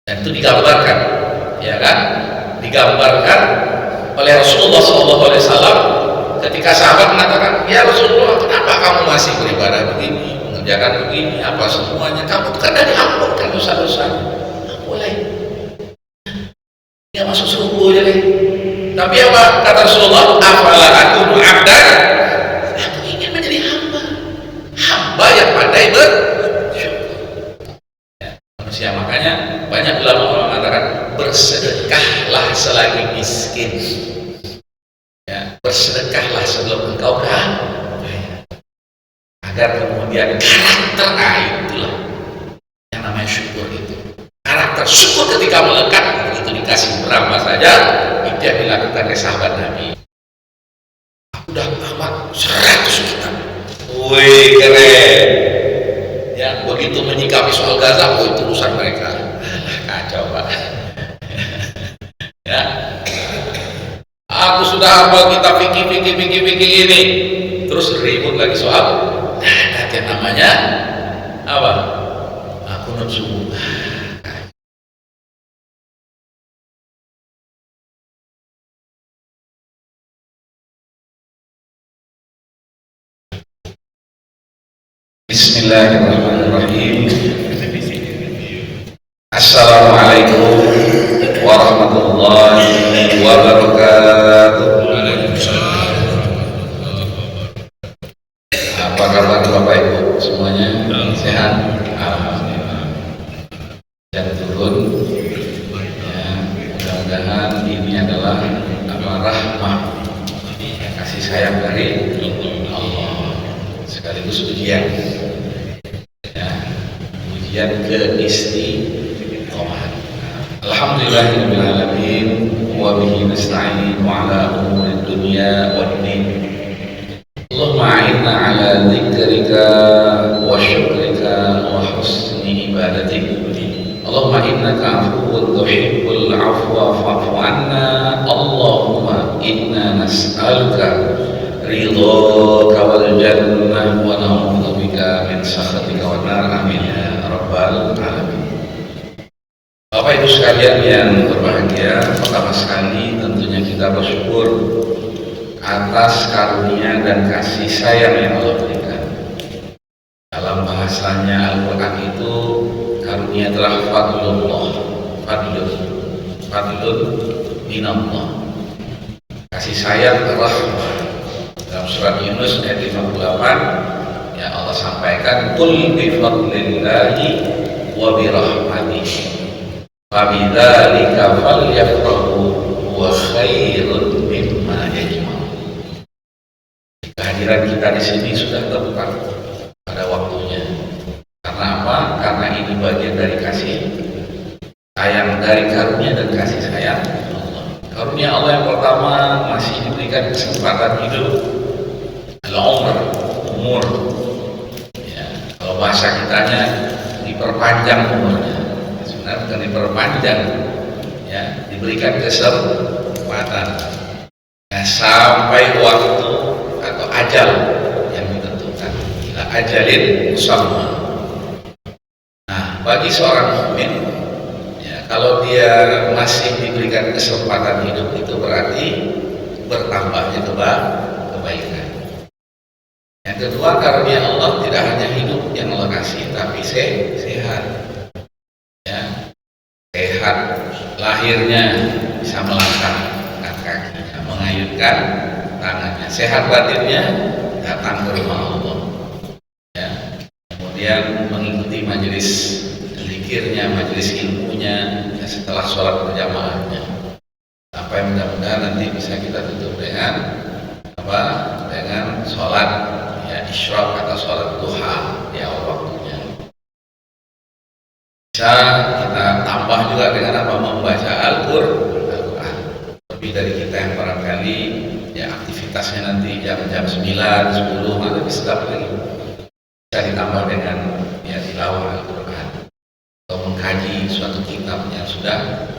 Dan itu digambarkan, ya kan? Digambarkan oleh Rasulullah SAW ketika sahabat mengatakan, ya Rasulullah, kenapa kamu masih beribadah begini, mengerjakan begini, apa semuanya? Kamu kan dari diampunkan dosa-dosanya. Nggak boleh. Dia masuk surga jadi. Tapi apa kata Rasulullah? Afala akunu abdan? Aku ingin menjadi hamba, hamba yang pandai bersyukur. Ya, manusia, makanya banyak ulama mengatakan bersedekahlah selagi miskin. Ya, bersedekahlah sebelum engkau kaya, agar kemudian karakter itulah yang namanya syukur itu. Karakter syukur ketika melekat, begitu dikasih berapa saja, itu yang dilakukan oleh sahabat Nabi. Aku udah tamat 100 kitab. Wih, keren. Ya, begitu menyikapi soal Gaza, itu urusan mereka. Kacau, Pak. Ya. Aku sudah hafal kitab fikih ini. Terus ribut lagi soal adat yang namanya apa? Aku nafsu. Bismillahirrahmanirrahim. Assalamualaikum warahmatullahi wabarakatuh. Apa kabar Bapak Ibu semuanya? Sehat? Alhamdulillah. Dan turun. Ya, mudah-mudahan ini adalah rahmah, kasih sayang dari Allah, sekaligus ujian. Ya, ujian keistiqomahan. Alhamdulillahirabbil alamin wa bihi nasta'in wa ala umuri dunya wad din. Allahumma a'inna ala dzikrika wa syukrika wa husni ibadatik. Allahumma innaka afuwwun tuhibbul afwa fa'fu anna. Allahumma inna nas'aluka ridhaka wal jannah wa na'udzubika min sakhatika wan nar. Amin ya rabbal alamin. Bapak Ibu sekalian yang berbahagia, pertama sekali tentunya kita bersyukur atas karunia dan kasih sayang yang Allah berikan. Dalam bahasanya Al-Quran itu, karunia adalah fadlullah, fadlun minallah, kasih sayang rahmah. Dalam surat Yunus ayat 58, ya Allah sampaikan, qul bi fadlillahi wa bi rahmatihi fabidzalika falyafrahu huwa khairun mimma yajma'un. Kehadiran kita di sini sudah tepat pada waktunya. Karena apa? Karena ini bagian dari kasih sayang, dari karunia dan kasih sayang Allah. Karunia Allah yang pertama, masih diberikan kesempatan hidup, umur. Ya, kalau bahasa kitanya diperpanjang umurnya. Sebenarnya bukan diperpanjang, ya, diberikan kesempatan. Ya, sampai waktu atau ajal yang ditentukan. Ila ajalin musamma. Nah, bagi seorang mukmin, ya, kalau dia masih diberikan kesempatan hidup, itu berarti bertambahnya kebaikan. Yang kedua, karunia Allah tidak hanya hidup yang Allah kasih, tapi sehat. Ya, sehat lahirnya, bisa melangkahkan kakinya, mengayunkan tangannya. Sehat batinnya, datang ke rumah Allah. Ya, kemudian mengikuti majelis zikirnya, majelis ilmunya, ya, setelah sholat berjamaahnya. Sampai mudah-mudahan nanti bisa kita tutup dengan apa? Dengan sholat, ya, isyraq atau sholat duha di awal waktunya. Bisa kita tambah juga dengan apa? Membaca Al-Quran. Lebih dari kita yang barangkali, ya, aktivitasnya nanti jam 9, 10 atau bisa lagi, bisa ditambah dengan, ya, tilawah Al-Quran atau mengkaji suatu kitab yang sudah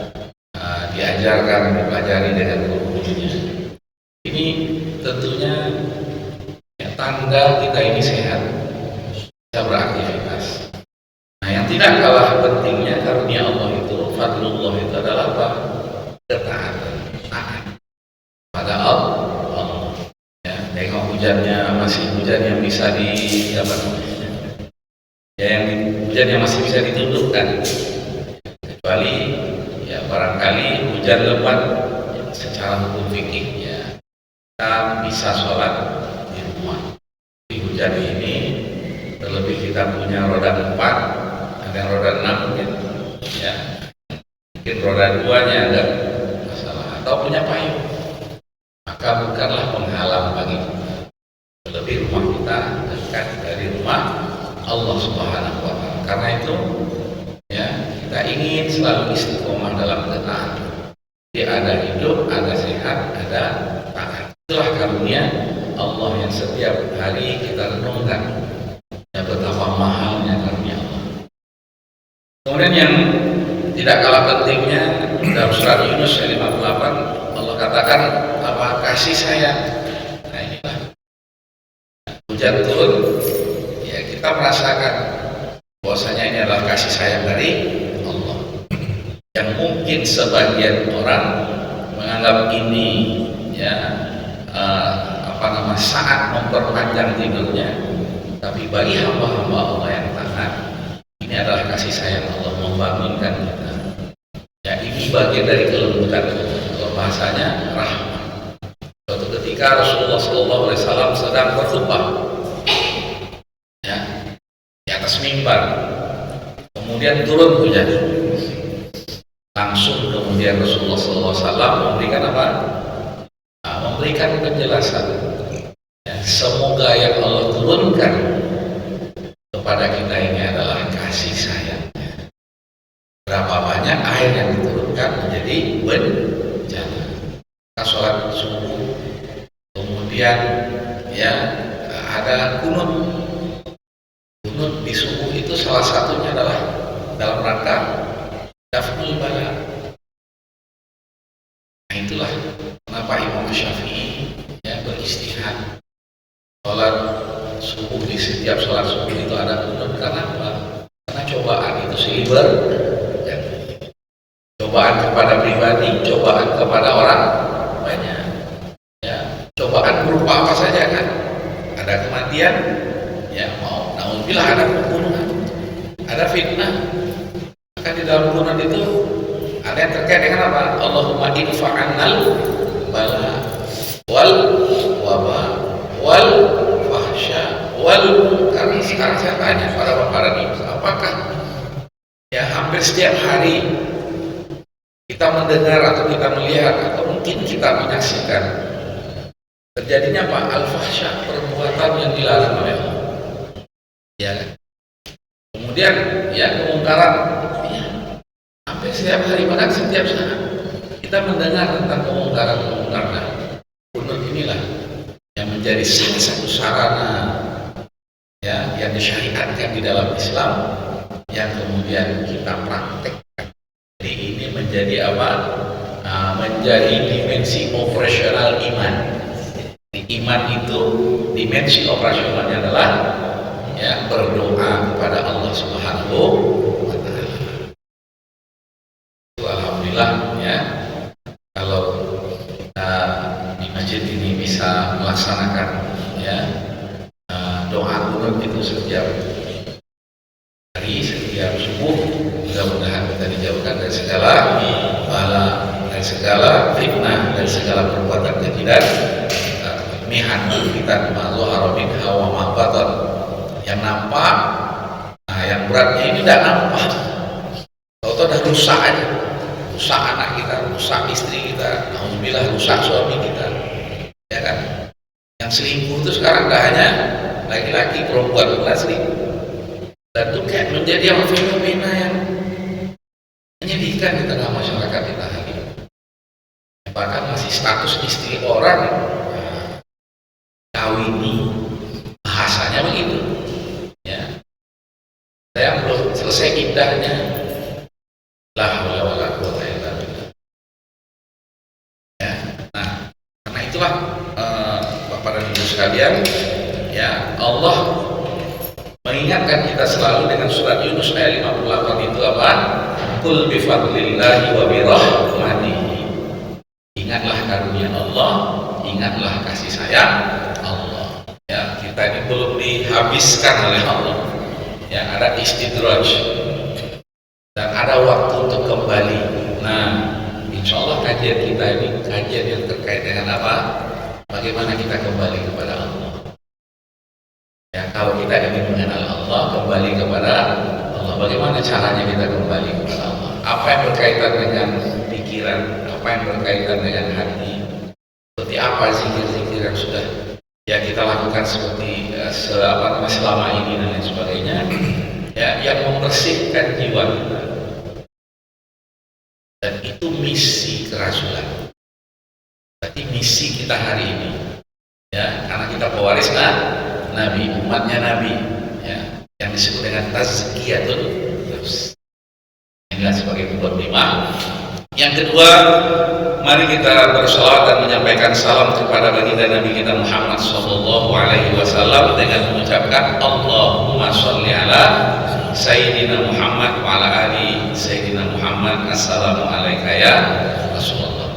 diajarkan, dipelajari dengan guru-gurunya. Ini tentunya, ya, tanda kita ini sehat, bisa beraktivitas. Nah, yang tidak kalah pentingnya karunia Allah itu fadlullah itu adalah apa? Ketaatan, taat pada Allah. Ya, tengok hujannya, masih hujan yang bisa di apa namanya? Ya, yang hujan yang masih bisa ditundukkan. Kecuali ya barangkali hujan lebat ya, secara hukum fikih ya kita bisa sholat di rumah. Di hujan ini terlebih kita punya roda 4, ada yang roda 6 mungkin ya, mungkin roda 2-nya ada masalah, atau punya payung, maka bukanlah penghalang bagi kita. Terlebih rumah kita dekat dari rumah Allah Subhanahu wa Ta'ala. Karena itu ya kita ingin selalu istiqomah dalam ketaatan. Jadi ada hidup, ada sehat, ada taat. Itulah karunia Allah yang setiap hari kita renungkan. Ya, betapa mahalnya karunia Allah. Kemudian yang tidak kalah pentingnya dalam surat Yunus 58 Allah katakan apa? Kasih sayang. Nah inilah hujan turun ya kita merasakan bahwasanya ini adalah kasih sayang dari Allah. Yang mungkin sebagian orang menganggap ini ya saat memperpanjang tidurnya, tapi bagi hamba-hamba Allah yang taat, ini adalah kasih sayang Allah membangunkan kita. Ya, ini bagian dari kelembutan Allah. Kalau bahasanya rahmat. Suatu ketika Rasulullah SAW sedang berkhutbah, ya, di atas mimbar, kemudian turun hujan. Langsung kemudian Rasulullah SAW memberikan apa? Memberikan penjelasan. Ya, semoga yang Allah turunkan kepada kita ini adalah kasih sayang. Berapa banyak air yang diturunkan menjadi bencana. Kita sholat subuh, kemudian ya ada kunut. Kunut di subuh itu salah satunya adalah dalam rangka daf'ul bala. Nah itulah kenapa Imam Syafi'i ya beristihad sholat subuh, di setiap sholat subuh itu ada kunut. Karena apa? Karena cobaan itu silih ya. Cobaan kepada pribadi, cobaan kepada orang banyak. Ya, cobaan berupa apa saja kan? Ada kematian, ya mau naudzubillah, ada pembunuhan, ada fitnah. Maka di dalam kunut itu ada yang terkait dengan apa? Allahumma infa'annal bala wal waba wal fahsya wal munkar. Sekarang saya tanya para bapak dan ibu, apakah ya hampir setiap hari kita mendengar atau kita melihat atau mungkin kita menyaksikan terjadinya apa? Al-fahsya, perbuatan yang dilarang oleh Allah. Ya kan? Kemudian ya kemungkaran, ya, hampir setiap hari, bahkan setiap saat kita mendengar tentang kemungkaran-kemungkaran. Kunut inilah yang menjadi salah satu sarana ya yang disyariatkan di dalam Islam yang kemudian kita praktekkan. Jadi ini menjadi apa? Menjadi dimensi operasional iman. Iman itu dimensi operasionalnya adalah ya berdoa kepada Allah Subhanahu wa Ta'ala. Alhamdulillah ya, kalau kita di masjid ini bisa melaksanakan ya doa kunut itu setiap hari, setiap subuh, mudah-mudahan kita dijauhkan dari segala bala, dari segala fitnah, dari segala perbuatan kejidan, mihan kita mazhar min hawa ma batan, yang nampak, nah yang beratnya ini tidak nampak. Kalau udah rusak aja, rusak anak kita, rusak istri kita, alhamdulillah rusak suami kita, ya kan? Yang selingkuh itu sekarang tidak hanya laki-laki, perempuan pula selingkuh. Dan itu kayak menjadi fenomena yang menyedihkan di tengah masyarakat kita hari ini. Bahkan masih status istri orang kawini, bahasanya begitu. Ya, saya belum selesai indahnya. La haula wala quwwata illa billah. Ya, nah, karena itulah Bapak dan Ibu sekalian, ya Allah mengingatkan kita selalu dengan surat Yunus ayat 58 itu apa? Qul bi fadlillahi wa bi rahmatihi. Ingatlah karunia Allah, ingatlah kasih sayang Allah. Ya, kita ini belum dihabiskan oleh Allah. Ya, ada istidraj dan ada waktu untuk kembali. Nah, insya Allah kajian kita ini kajian yang terkait dengan apa? Bagaimana kita kembali kepada Allah. Ya, kalau kita ingin mengenal Allah, kembali kepada Allah. Bagaimana caranya kita kembali kepada Allah? Apa yang berkaitan dengan pikiran, apa yang berkaitan dengan hati, seperti apa zikir-zikir yang sudah ya kita lakukan seperti selama ini dan lain sebagainya, ya, yang membersihkan jiwa kita. Dan itu misi kerasulan. Berarti misi kita hari ini, ya, karena kita pewaris Nabi, umatnya Nabi, ya, yang disebut dengan tazkiyatul nafs. Inilah sebagai muqaddimah. Yang kedua, mari kita bersolawat dan menyampaikan salam kepada baginda Nabi kita Muhammad sallallahu alaihi wasallam dengan mengucapkan Allahumma sholli ala Sayyidina Muhammad wa ala ali Sayyidina Muhammad. Assalamu alayka ya Rasulullah.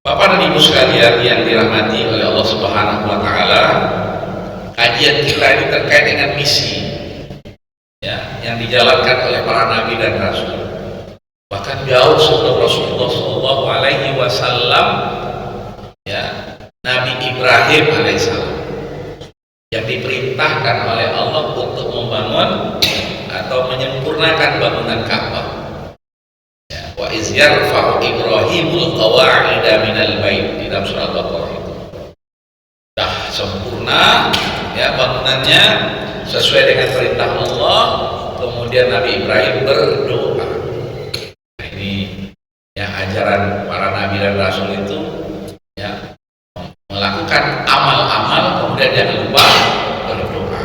Bapak dan Ibu sekalian yang dirahmati oleh Allah Subhanahu wa taala, kajian kita ini terkait dengan misi, ya, yang dijalankan oleh para nabi dan rasul. Bahkan jauh sebelum Rasulullah Shallallahu Alaihi Wasallam, ya, Nabi Ibrahim alaihissalam yang diperintahkan oleh Allah untuk membangun atau menyempurnakan bangunan Ka'bah. Ya, wa iz yarfa'u Ibrahimul qawa'ida minal bait, di dalam surat Al-Baqarah itu. Dah sempurna, ya, bangunannya sesuai dengan perintah Allah. Kemudian Nabi Ibrahim berdoa. Ya, ajaran para nabi dan rasul itu, ya, melakukan amal-amal, kemudian jangan lupa berdoa,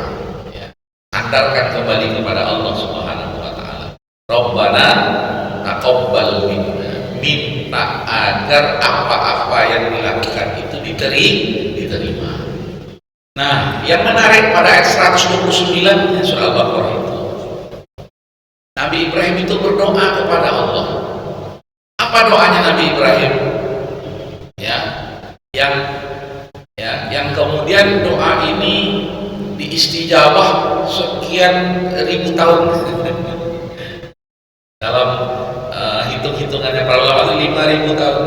ya, sandarkan kembali kepada Allah Subhanahu wa taala. Rabbana taqabbal minna, minta agar apa-apa yang dilakukan itu diterima. Nah, yang menarik pada ayat 129 surah Al-Baqarah itu, Nabi Ibrahim itu berdoa kepada Allah. Apa doanya Nabi Ibrahim? Ya, yang kemudian doa ini diistijabah sekian ribu tahun. Dalam hitung-hitungannya para ulama itu 5.000 tahun.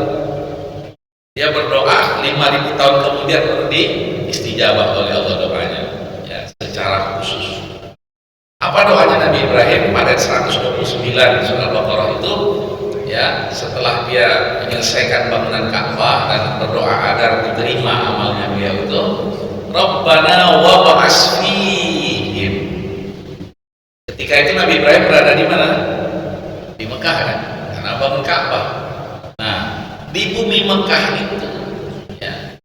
Dia berdoa 5.000 tahun kemudian baru diistijabah oleh Allah doanya, ya, secara khusus. Apa doanya Nabi Ibrahim pada 129 surah Al-Baqarah itu? Ya, setelah dia menyelesaikan bangunan Ka'bah dan berdoa agar diterima amalnya beliau itu, Rabbana wa ba'as fihim. Ketika itu Nabi Ibrahim berada di mana? Di Mekah, kan? Karena bangun Ka'bah. Nah, di bumi Mekah itu, ya,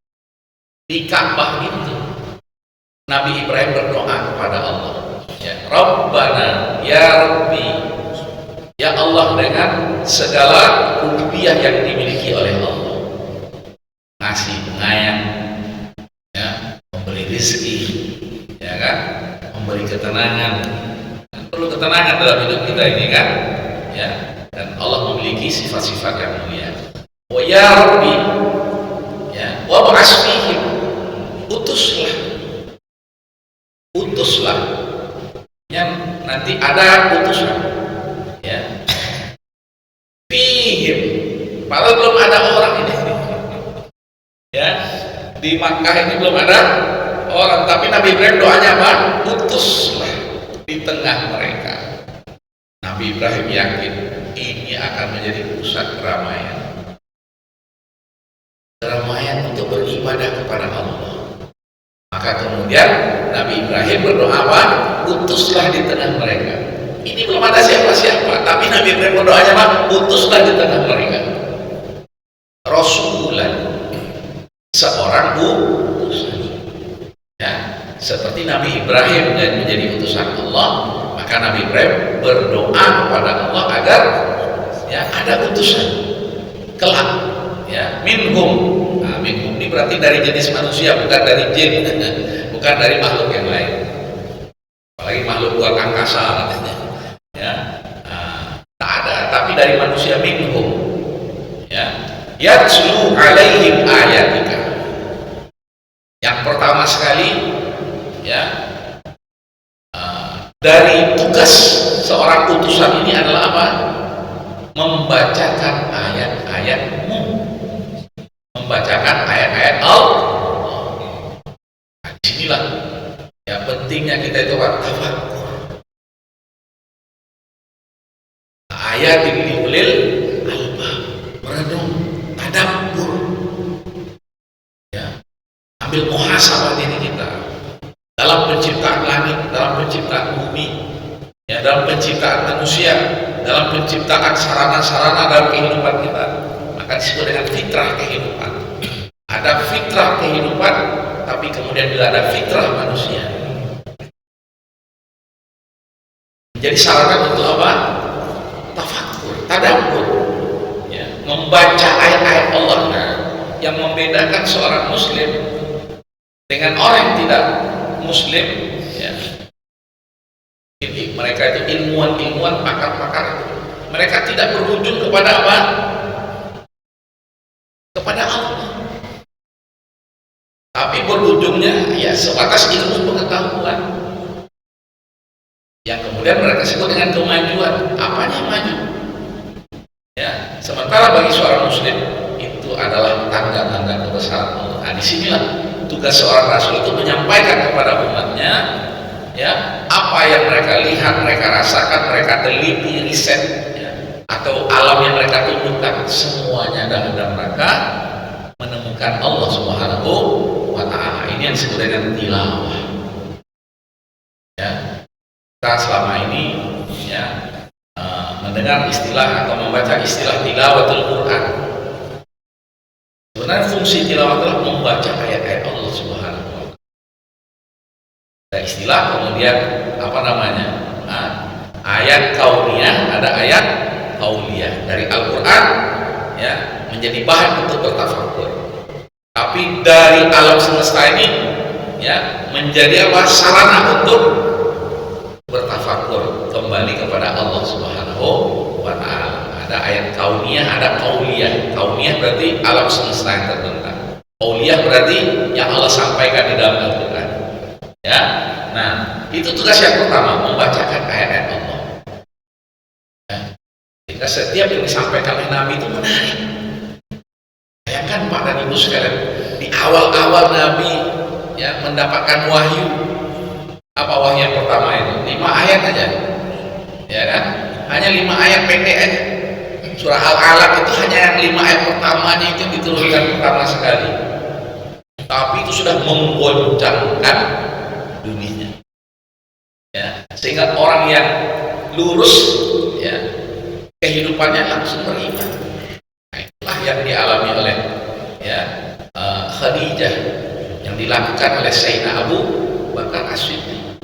di Ka'bah itu, Nabi Ibrahim berdoa kepada Allah, ya, Rabbana, ya Rabbi, ya Allah, dengan segala rububiyah yang dimiliki oleh Allah, ngasih, pengayang, ya, memberi rezeki, ya kan, memberi ketenangan. Perlu ketenangan dalam hidup kita ini, kan, ya, dan Allah memiliki sifat-sifat yang mulia. Wa ya Rabbi, ya, wa ba'as fihim, utuslah, yang nanti ada utusan, ya, fihim, padahal belum ada orang ini, ya, di Makkah ini belum ada orang, tapi Nabi Ibrahim doanya apa? Utuslah di tengah mereka. Nabi Ibrahim yakin ini akan menjadi pusat keramaian untuk beribadah kepada Allah. Maka kemudian Nabi Ibrahim berdoa apa? Utuslah di tengah mereka. Ini belum ada siapa-siapa, tapi Nabi Ibrahim berdoanya apa? Utuslah di tengah mereka Rasulan, seorang utusan, ya, seperti Nabi Ibrahim dan menjadi utusan Allah. Maka Nabi Ibrahim berdoa kepada Allah agar, ya, ada utusan kelak, ya, minhum. Nah, minhum ini berarti dari jenis manusia, bukan dari jin, bukan dari makhluk yang lain, apalagi makhluk luar angkasa katanya, ya, tak ada, tapi minhum, ya, yatlu alaihim ayatika. Yang pertama sekali, ya, dari tugas seorang utusan ini adalah apa? Membacakan ayat-ayatmu, membacakan ayat-ayat Allah. Nah, disinilah ya pentingnya kita itu tafakkur. Ayat liulil albab, merenung, tadabbur, ya, ambil muhasabah diri kita dalam penciptaan langit, dalam penciptaan bumi, ya, dalam penciptaan manusia, dalam penciptaan sarana-sarana dalam kehidupan kita. Maka disebut dengan fitrah kehidupan. Ada fitrah kehidupan, tapi kemudian bila ada fitrah manusia. Jadi sarana untuk apa? Tafakkur, tadabbur, ya, membaca ayat-ayat Allah. Nah, yang membedakan seorang muslim dengan orang yang tidak muslim, ya, ini mereka itu ilmuwan-ilmuwan, pakar-pakar, mereka tidak berujung kepada apa? Kepada Allah, tapi berujungnya ya sebatas ilmu pengetahuan yang kemudian mereka sebut dengan kemajuan. Apanya maju? Ya, sementara bagi seorang muslim itu adalah tanda-tanda kebesaran Allah. Nah, disinilah tugas seorang rasul itu menyampaikan kepada umatnya, ya, apa yang mereka lihat, mereka rasakan, mereka teliti, riset, ya, atau alam yang mereka tunjukkan, semuanya dalam rangka menemukan Allah Subhanahu wa Ta'ala. Ini yang disebut dengan tilawah. Ya, kita selama ini, ya, mendengar istilah atau membaca istilah tilawatul Quran. Sebenarnya fungsi tilawah adalah membaca ayat-ayat Allah Subhanahu wa Ta'ala. Ada istilah kemudian apa namanya? Ayat kauniyah, ada ayat kauliyah dari Al-Quran, ya, menjadi bahan untuk bertafakkur. Tapi dari alam semesta ini, ya, menjadi apa? Sarana untuk bertafakkur kembali kepada Allah Subhanahu wa Ta'ala. Ada ayat kauniyah, ada kauliyah. Kauniyah berarti alam semesta yang terbentang. Kauliyah berarti yang Allah sampaikan di dalam Al-Quran. Ya, nah itu tugas yang pertama, membacakan ayat-ayat Allah. Ya. Jika setiap yang disampaikan oleh Nabi itu menarik. Bayangkan Pak dan Ibu sekalian, di awal-awal Nabi, ya, mendapatkan wahyu. Apa wahyu yang pertama itu? 5 ayat aja, ya kan? Hanya 5 ayat pendek aja. Surah Al-Alaq itu hanya yang 5 ayat pertamanya itu diturunkan pertama sekali. Tapi itu sudah menggoncangkan dunia. Ya, sehingga orang yang lurus, ya, kehidupannya langsung beriman. Nah, itulah yang dialami oleh, ya, Khadijah, yang dilakukan oleh Sayyidina Abu Bakar As-Siddiq.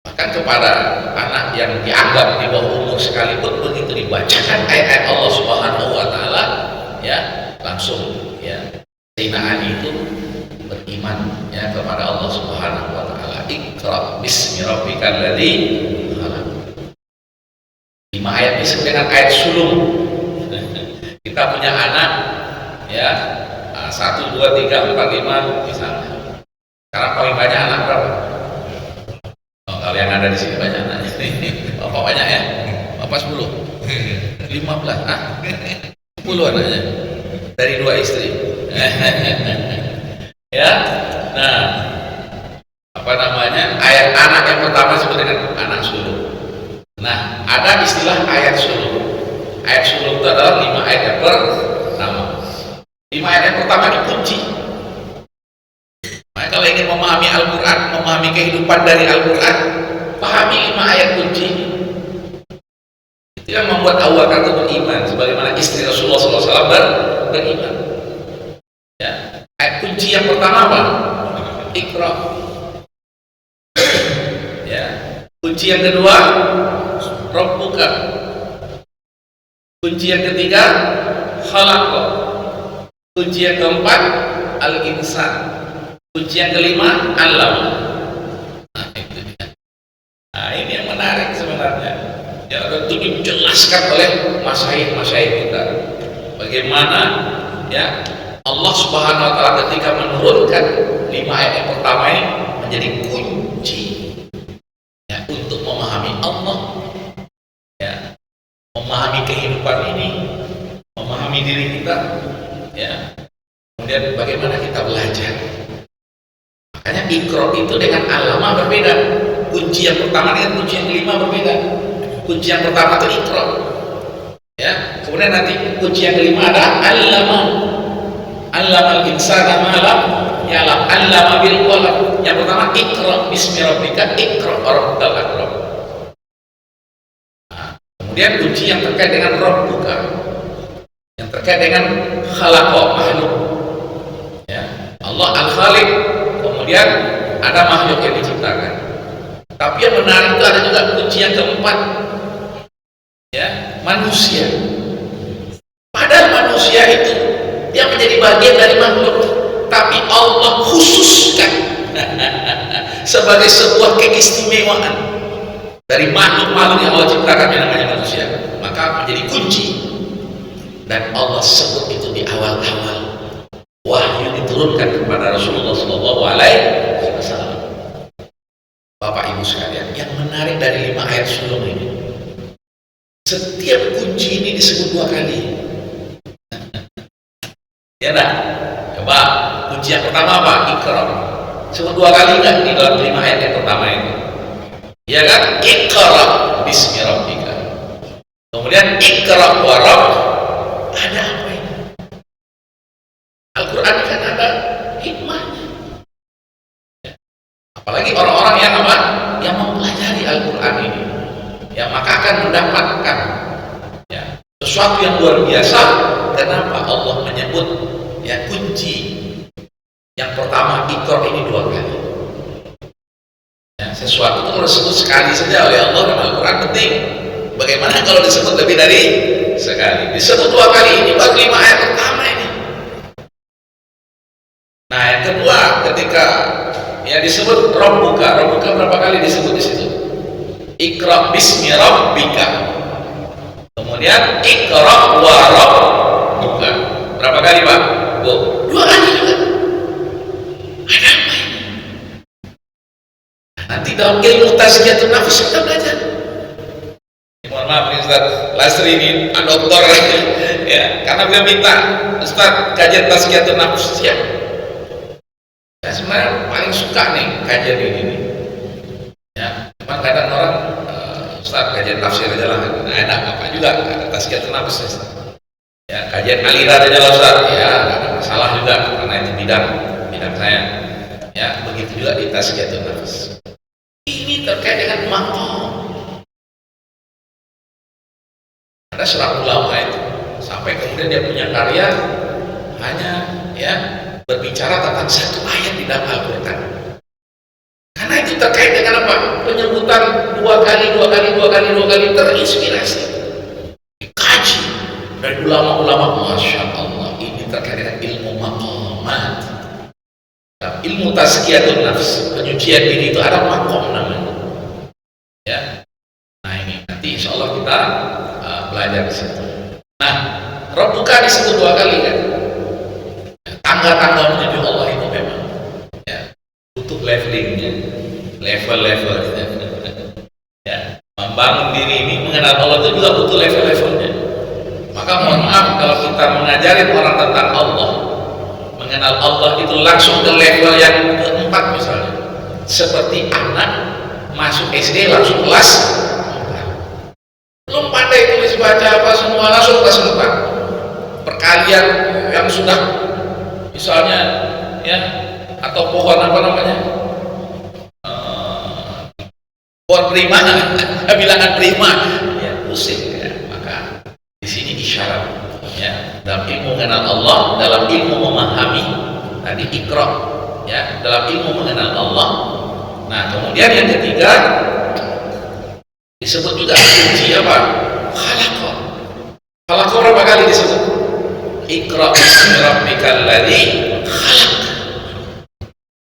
Bahkan kepada anak yang dianggap di bawah umur sekalipun, begitu dibacakan ayat-ayat Allah Subhanahu wa Ta'ala, ya, langsung, ya, Sayyidina Ali itu beriman, ya, kepada Allah Subhanahu wa Ta'ala. Iqra bismi rabbikal ladzi khalaq. 5 ayat disebut dengan ayat sulung. Kita punya anak, ya, 1, 2, 3, 4, 5 misalnya. Sekarang paling banyak anak berapa? Oh, kalau yang ada di sini banyak anaknya. Bapak banyak ya? Bapak 10? 15? 10 anaknya dari 2 istri. Ya, nah, apa namanya, ayat anak yang pertama disebut dengan anak sulung. Nah, ada istilah ayat sulung. Ayat sulung itu adalah 5 ayat yang pertama. 5 ayat yang pertama dikunci. Nah, kalau ingin memahami Al-Quran, memahami kehidupan dari Al-Quran, pahami 5 ayat kunci. Itu yang membuat Abu Bakar itu beriman, sebagaimana istri Rasulullah SAW beriman. Ya, ayat kunci yang pertama apa? Iqra. Ya, kunci yang kedua, Rabbuka. Kunci yang ketiga, Khalaqa. Kunci yang keempat, Al-Insan. Kunci yang kelima, Alam. Nah, itu dia. Nah, ini yang menarik sebenarnya. Ya, itu dijelaskan oleh masyayikh kita. Bagaimana ya Allah Subhanahu wa taala ketika menurunkan 5 ayat yang pertama ini menjadi kunci ya untuk memahami Allah, ya, memahami kehidupan ini, memahami diri kita, ya. Kemudian bagaimana kita belajar. Makanya Iqra itu dengan Alama berbeda. Kunci yang pertama dengan kunci yang kelima berbeda. Kunci yang pertama itu Iqra, ya. Kemudian nanti kunci yang kelima ada Alama. Allamal insana ma lam ya'lam. Allama bil qalam. Yang pertama Iqra bismi rabbika Iqra rabbukal akram. Kemudian kunci yang terkait dengan Rabbuka, yang terkait dengan khalaqa makhluk, ya. Allah al-Khaliq. Kemudian ada makhluk yang diciptakan. Tapi yang menarik itu ada juga kunci yang keempat, ya, manusia. Padahal manusia itu dia menjadi bagian dari makhluk, tapi Allah khususkan sebagai sebuah keistimewaan dari makhluk-makhluk yang Allah ciptakan yang namanya manusia, maka menjadi kunci. Dan Allah sebut itu di awal-awal wahyu diturunkan kepada Rasulullah SAW. Bapak Ibu sekalian, yang menarik dari 5 ayat sebelum ini, setiap kunci ini disebut 2 kali. Ya dah, coba kunci yang pertama apa? Iqra. Sebut 2 kali enggak di dalam 5 ayat yang pertama ini? Ya kan? Iqra bismi rabbika. Kemudian Iqra wa rabb. Ada apa ini? Al-Quran kan ada hikmahnya. Apalagi orang-orang yang apa? Yang mempelajari Al-Quran ini, ya, maka akan mendapatkan, ya, sesuatu yang luar biasa. Kenapa Allah menyebut, ya, kunci yang pertama Iqra ini 2 kali? Ya, sesuatu itu kalau disebut sekali saja oleh Allah dalam Al-Quran penting. Bagaimana kalau disebut lebih dari sekali? Disebut 2 kali, ini baru 5 ayat pertama ini. Nah, yang kedua ketika ya disebut Rabbuka. Rabbuka berapa kali disebut di situ? Iqra bismi rabbika. Kemudian Iqra wa rabbuka. Berapa kali, Pak? 2 kali juga. Ada apa ini? Nanti dalam ilmu tazkiyatun nafs kita belajar. Mohon maaf nih Ustaz Lasri ini doktor ya, karena beliau minta Ustaz kajian tazkiyatun nafs siap. Saya sebenarnya paling suka nih kajian ini nih, ya. Cuma kadang orang Ustaz kajian tafsir aja lah, enak apa juga tazkiyatun nafs, ya, kajian aliran aja lah Ustaz, ya, nggak ada masalah juga karena itu bidang saya, ya. Begitu juga di tazkiyatun nafs. Ini terkait dengan maqam. Ada seorang ulama itu sampai kemudian dia punya karya hanya, ya, berbicara tentang 1 ayat di dalam Al-Quran. Karena itu terkait dengan apa? Penyebutan 2 kali terinspirasi, dikaji dari ulama-ulama. Masya Allah, ini terkait dengan ilmu maqamat. Ilmu tazkiyatun nafs, penyucian diri itu ada maqam namanya, ya. Nah, ini nanti insya Allah kita belajar di situ. Nah, Rabbuka disebut 2 kali kan? Tangga-tangga menuju Allah itu memang, ya, butuh levelingnya, level-levelnya. Ya, membangun diri ini mengenal Allah itu juga butuh level-levelnya. Maka mohon maaf kalau kita mengajarin orang tentang Allah, mengenal Allah itu langsung ke level yang keempat misalnya, seperti anak masuk SD langsung kelas 4, belum pandai tulis baca apa semua langsung kelas 4. Perkalian yang sudah misalnya, ya, atau pohon apa namanya, pohon prima, bilangan prima, ya, pusing, ya. Maka di sini isyarat, ya, dalam ilmu mengenal Allah, dalam ilmu memahami tadi Iqra, ya, dalam ilmu mengenal Allah. Nah, kemudian yang ketiga disebut juga kunci apa? Khalaqa. Khalaqa berapa kali disebut? Iqra bismi rabbikal ladzi khalaq.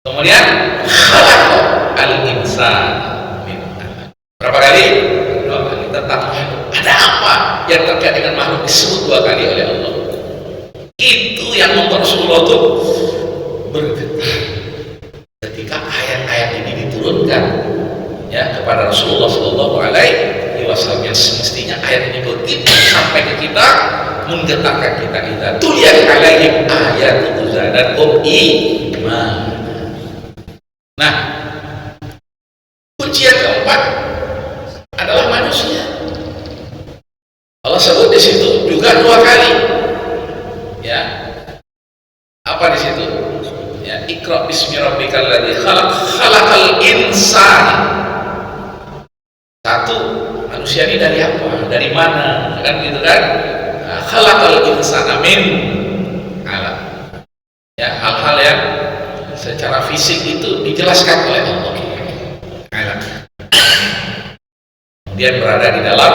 Kemudian khalaqal insana min 'alaq. Berapa kali? 2 kali. Tentang yang terkait dengan makhluk disebut 2 kali oleh Allah. Itu yang membuat Rasulullah itu bergetar ketika ayat-ayat ini diturunkan ya kepada Rasulullah Shallallahu Alaihi Wasallam, yang semestinya ayat ini begitu sampai ke kita menggetarkan kita. Tuliyat alaihim ayatul zadatuhum iman. Nah, kunci yang keempat adalah manusia. Allah sebut di situ juga 2 kali. Ya, apa di situ? Ya, Iqra bismi rabbikal ladzi khalaq, khalaqal insana. Satu, manusia ini dari apa? Dari mana? Kan gitu kan? Nah, khalaqal insana min alaq. Ya, hal-hal yang secara fisik itu dijelaskan oleh Allah. Alaq. Kemudian berada di dalam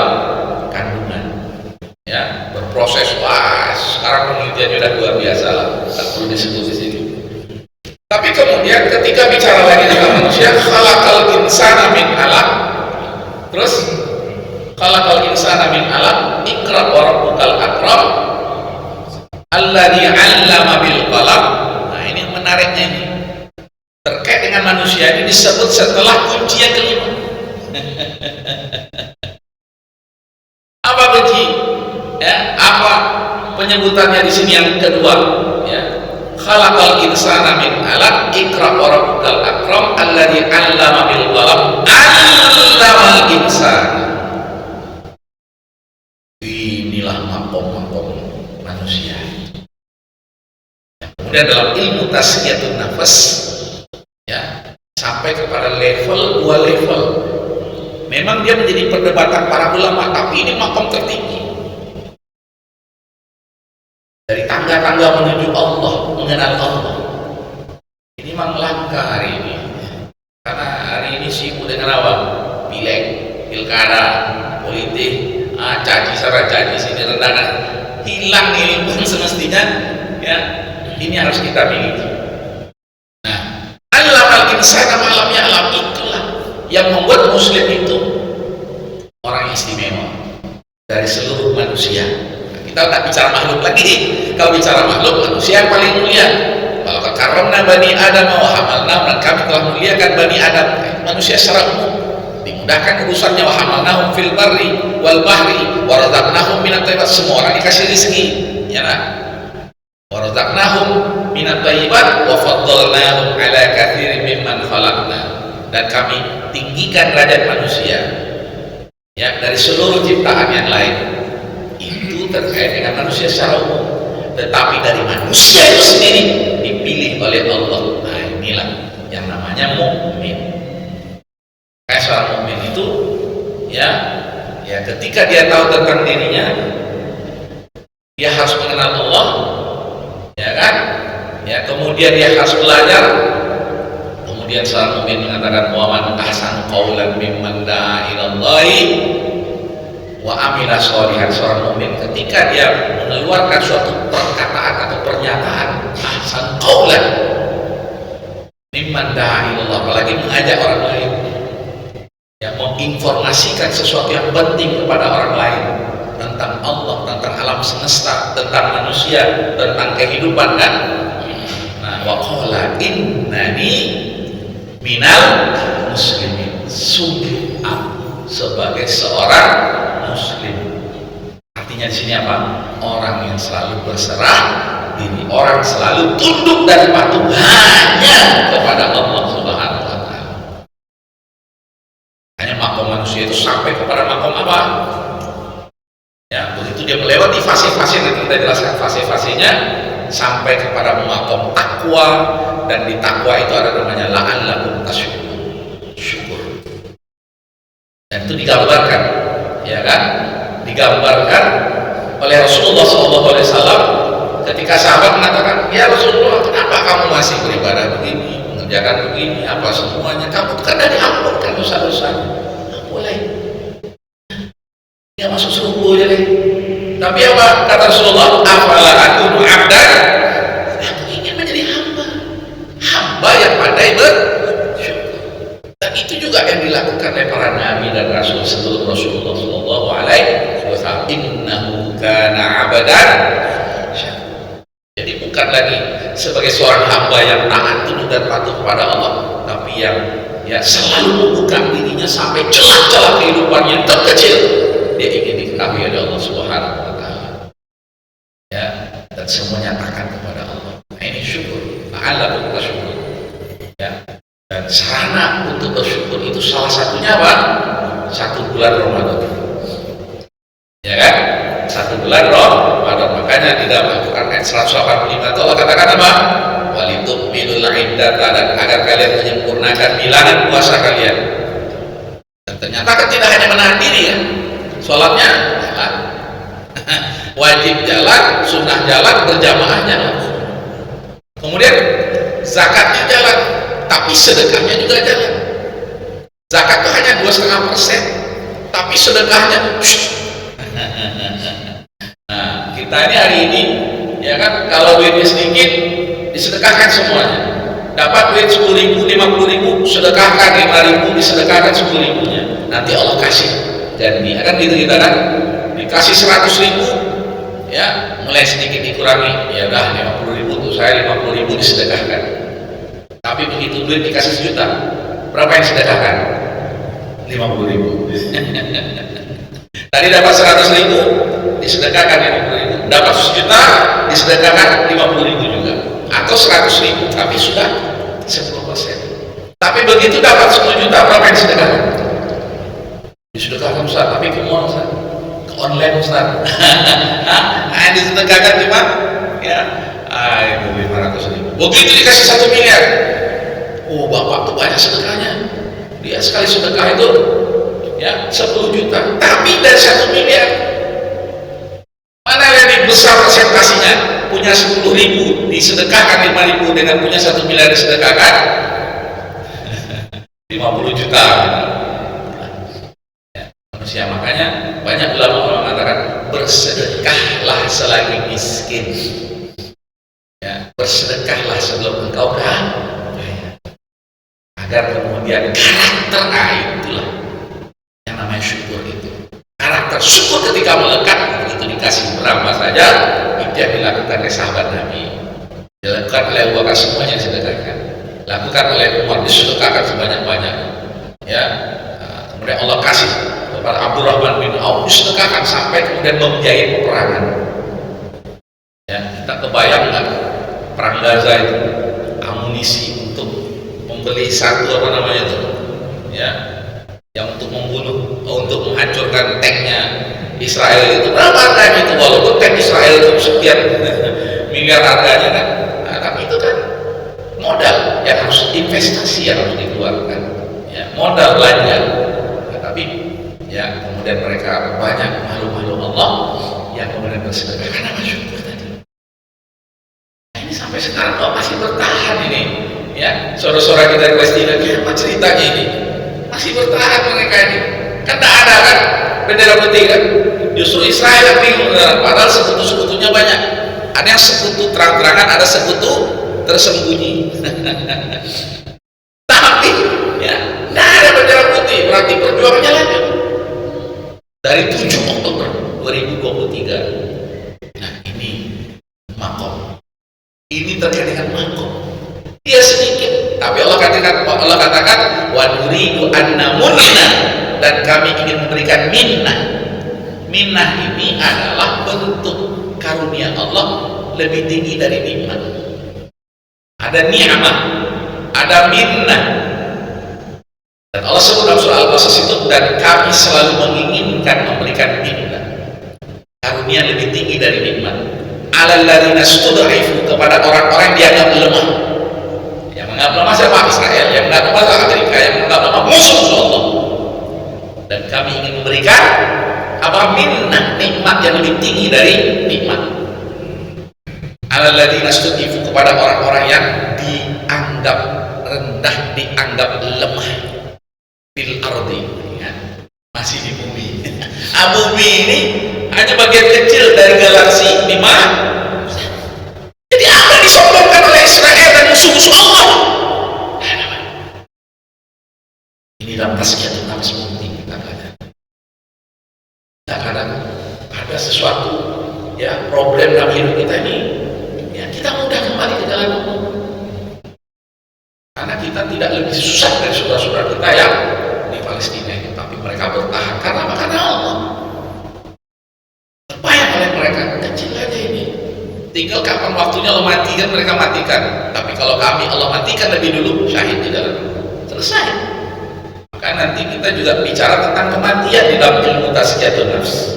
kandungan. Ya, berproses. Wah, sekarang penelitiannya udah luar biasa lah, tak perlu disebut di sini. Tapi kemudian ketika bicara lagi tentang manusia, khalaqal insana min alaq, terus khalaqal insana min alaq, iqra wa rabbukal akram alladzi 'allama bil qalam. Nah, ini yang menariknya ini. Terkait dengan manusia ini disebut setelah kunci yang kelima. Apa kunci? Ya, apa penyebutannya di sini yang kedua? Ya, khalaqal insana min alaq, iqra wa rabbukal akram alladzi 'allama bil qalam, 'allamal insana. Inilah makom-makom manusia. Kemudian dalam ilmu tazkiyatun nafas, ya, sampai kepada level 2 level. Memang dia menjadi perdebatan para ulama, tapi ini makom tertinggi. Dari tangga-tangga menuju Allah, mengenal Allah. Ini memang langka hari ini. Karena hari ini sibuk dengan apa? Pileg, pilkada, politik, caci sana, caci sini, rendangan. Hilang ilmu semestinya. Ya, ini harus kita miliki. Nah, allamal insana ma lam ya'lam, itulah yang membuat muslim itu orang istimewa dari seluruh manusia. Kita tak bicara makhluk lagi. Kalau bicara makhluk, manusia yang paling mulia. Kalau karomna bani Adam wa hamalnahum, dan kami telah muliakan bani Adam, manusia secara umum, dimudahkan urusannya. Wa hamalnahum fil barri wal bahri wa razaqnahum minat thayyibat, semua orang dikasih rezeki, ya nah. Wa razaqnahum minat thayyibat wa faddalnahum ala katsirin mimman khalaqna, dan kami tinggikan derajat manusia ya dari seluruh ciptaan yang lain. Itu terkait dengan manusia secara umum. Tetapi dari manusia itu sendiri dipilih oleh Allah. Nah, inilah yang namanya mukmin. Kayak seorang mukmin itu ya ketika dia tahu tentang dirinya, dia harus mengenal Allah, ya kan? Ya, kemudian dia harus belajar. Kemudian seorang mukmin mengatakan wa man ahsanu qaulan mimman da'a ila Allahi wa amila sholihan. Seorang mukmin ketika dia mengeluarkan suatu perkataan atau pernyataan, ahsan qaulan mimman da'a ila Allah, apalagi mengajak orang lain, yang menginformasikan sesuatu yang penting kepada orang lain tentang Allah, tentang alam semesta, tentang manusia, tentang kehidupan, kan? Nah, wa qala innani minal muslimin, sungguh aku sebagai seorang muslim. Artinya di sini apa? Orang yang selalu berserah diri, orang selalu tunduk dan patuh hanya kepada Allah Subhanahu wa taala. Hanya makom manusia itu sampai kepada makom apa? Ya, begitu dia melewati fase-fase, nanti kita jelaskan fase-fasenya, sampai kepada makom takwa. Dan di takwa itu ada namanya la'allakum tasykurun, syukur. Dan itu digambarkan, ya kan? Digambarkan oleh Rasulullah SAW ketika sahabat mengatakan, ya Rasulullah, kenapa kamu masih beribadah begini, mengerjakan begini, apa semuanya? Kamu kan dari diampunkan dosa-dosa. Nggak boleh. Ya masuk surga aja deh. Tapi apa kata Rasulullah? Afala akunu abdan? Aku ingin menjadi hamba yang pandai bersyukur. Dan itu juga yang dilakukan oleh para nabi dan rasul sebelum Rasulullah Shallallahu Alaihi Wasallam. Inna bukan lagi sebagai seorang hamba yang taat, tunduk dan patuh kepada Allah, tapi yang selalu membuka dirinya sampai celah-celah kehidupan yang terkecil dia ingin diketahui oleh Allah Subhanahu wa Ta'ala, dan semua nyatakan kepada Allah. Nah, ini syukur. La'allakum tashkurun. Dan sarana untuk bersyukur itu salah satunya apa? 1 bulan Ramadan. Ya kan? 1 bulan Ramadan. Makanya di dalam Al-Quran ayat 185 Allah katakan apa? Walitukmilul iddata, dan agar kalian menyempurnakan bilangan puasa kalian. Dan ternyata kan tidak hanya menahan diri ya. Sholatnya jalan, wajib jalan, sunnah jalan, berjamaah jalan. Kemudian zakatnya jalan, tapi sedekahnya juga jalan. Zakat itu hanya 2,5%, tapi sedekahnya nah, kita ini hari ini ya kan, kalau duitnya sedikit disedekahkan semuanya. Dapat duit 10.000, 50.000, sedekahkan 5.000, disedekahkan 10.000-nya. Nanti Allah kasih janji, akan gitu kita kan, dikasih 100.000 ya, mulai sedikit dikurangi, ya udah 50.000 untuk saya, 50.000 disedekahkan. Tapi begitu duit dikasih 1 juta, berapa yang disedekahkan? 50.000. Tadi dapat 100.000 disedekahkan 50.000, dapat 1 juta disedekahkan 50.000 juga, atau 100.000 tapi sudah 10%. Tapi begitu dapat 10 juta, berapa yang disedekahkan? Disedekahkan Ustaz, tapi ke mall Ustaz, ke online Ustaz. Nah, disedekahkan cuma ya itu 500.000. Begitu dikasih 1 miliar, oh bapak tuh banyak sedekahnya. Dia sekali sedekah itu ya 10 juta, tapi dari 1 miliar mana yang besar presentasinya? Punya 10.000 disedekahkan 5.000 dengan punya 1 miliar disedekahkan 50 juta gitu. Manusia, makanya banyak ulama mengatakan bersedekahlah selagi miskin, ya, bersedekahlah sebelum engkau kaya, agar kemudian karakter itulah yang namanya syukur itu. Karakter syukur ketika melekat, begitu dikasih berapa saja, itu yang dilakukan oleh sahabat Nabi, dilakukan oleh Abu Bakar, semuanya disedekahkan, lakukan oleh Umar, disedekahkan sebanyak-banyak ya. Kemudian Allah kasih kepada Abdurrahman bin Auf, disedekahkan sampai kemudian membiayai peperangan ya. Kita kebayang nggak perang Gaza itu, amunisi untuk membeli satu apa namanya itu ya, yang untuk membunuh, untuk menghancurkan tanknya Israel itu berapa harganya itu, walaupun tank Israel itu sekian miliar harganya kan, nah, tapi itu kan modal yang harus investasi yang harus dikeluarkan ya, modal belanja. Nah, tapi ya kemudian mereka banyak makhluk-makhluk Allah yang kemudian bersedekah karena bersyukur tadi. Nah, ini sampai sekarang kok masih bertahan ini ya, saudara-saudara kita di Palestina, apa ceritanya ini masih bertahan mereka ini? Kan tak ada kan bendera putih kan, justru Israel yang bingung, padahal sekutu-sekutunya banyak. Ada yang sekutu terang-terangan, ada sekutu tersembunyi. Tapi ya tidak ada bendera putih, berarti perjuangannya lanjut dari 7 Oktober 2023. Nah, ini makom, ini terkait dengan makom. Dia sedikit, tapi Allah katakan wa nuridu an namunna, dan kami ingin memberikan minnah. Minnah ini adalah bentuk karunia Allah lebih tinggi dari nikmat. Ada ni'mah, ada minnah. Dan Allah sebut dalam surah Al-Qasas itu, dan kami selalu menginginkan memberikan minnah, karunia lebih tinggi dari nikmat. Alal ladzina stud'ifu, kepada orang-orang yang dianggap lemah. Yang menganggap lemah siapa? Israel. Yang menganggap lemah Amerika. Yang menganggap lemah musuh Allah. Dan kami ingin memberikan apa? Minnah, nikmat yang lebih tinggi dari nikmat. Alal ladzina stud'ifu, kepada orang-orang yang dianggap rendah, dianggap lemah fil ardi ya, masih di bumi. Bumi ini hanya bagian kecil dari galaksi 5. Jadi apa yang disombongkan oleh Israel dan musuh-musuh Allah? Ini dalam Tazkiyatun Nafs penting kita belajar. Kadang ada sesuatu ya, problem dalam hidup kita ini ya, kita mudah kembali ke jalan Allah. Karena kita tidak lebih susah dari saudara-saudara kita yang di Palestina ini, tapi mereka bertahan karena apa? Karena Allah. Terbayang oleh mereka, kecil aja ini. Tinggal kapan waktunya Allah matikan, mereka matikan. Tapi kalau kami Allah matikan lebih dulu, syahid di dalam selesai. Maka nanti kita juga bicara tentang kematian di dalam ilmu tazkiyatun nafs.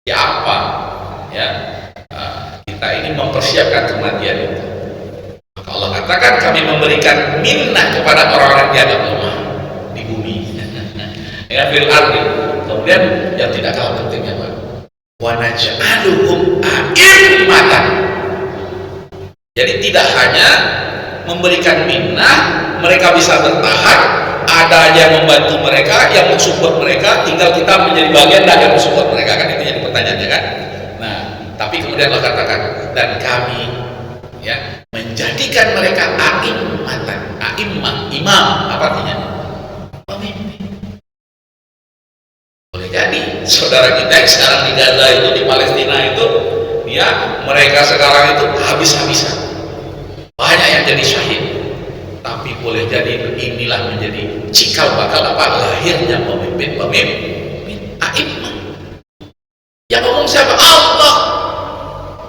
Ya apa? Ya, kita ini mempersiapkan kematian itu. Maka Allah katakan kami memberikan minnah kepada orang-orang yang ada Allah di bumi. Ya fil ardi. Kemudian yang tidak kalah pentingnya Pak, wa naj'aluhum a'immatan. Jadi tidak hanya memberikan minnah, mereka bisa bertahan, ada yang membantu mereka, yang mensupport mereka, tinggal kita menjadi bagian dari yang mensupport mereka, kan itu jadi pertanyaannya kan. Nah, tapi kemudian Allah katakan dan kami ya menjadikan mereka a'immatan. A'immah, imam, apa artinya? Pemimpin. Boleh jadi saudara kita yang sekarang di Gaza itu, di Palestina itu, ya mereka sekarang itu habis-habisan, banyak yang jadi syahid. Tapi boleh jadi inilah menjadi cikal bakal apa lahirnya pemimpin a'immah. Yang ngomong siapa? Allah.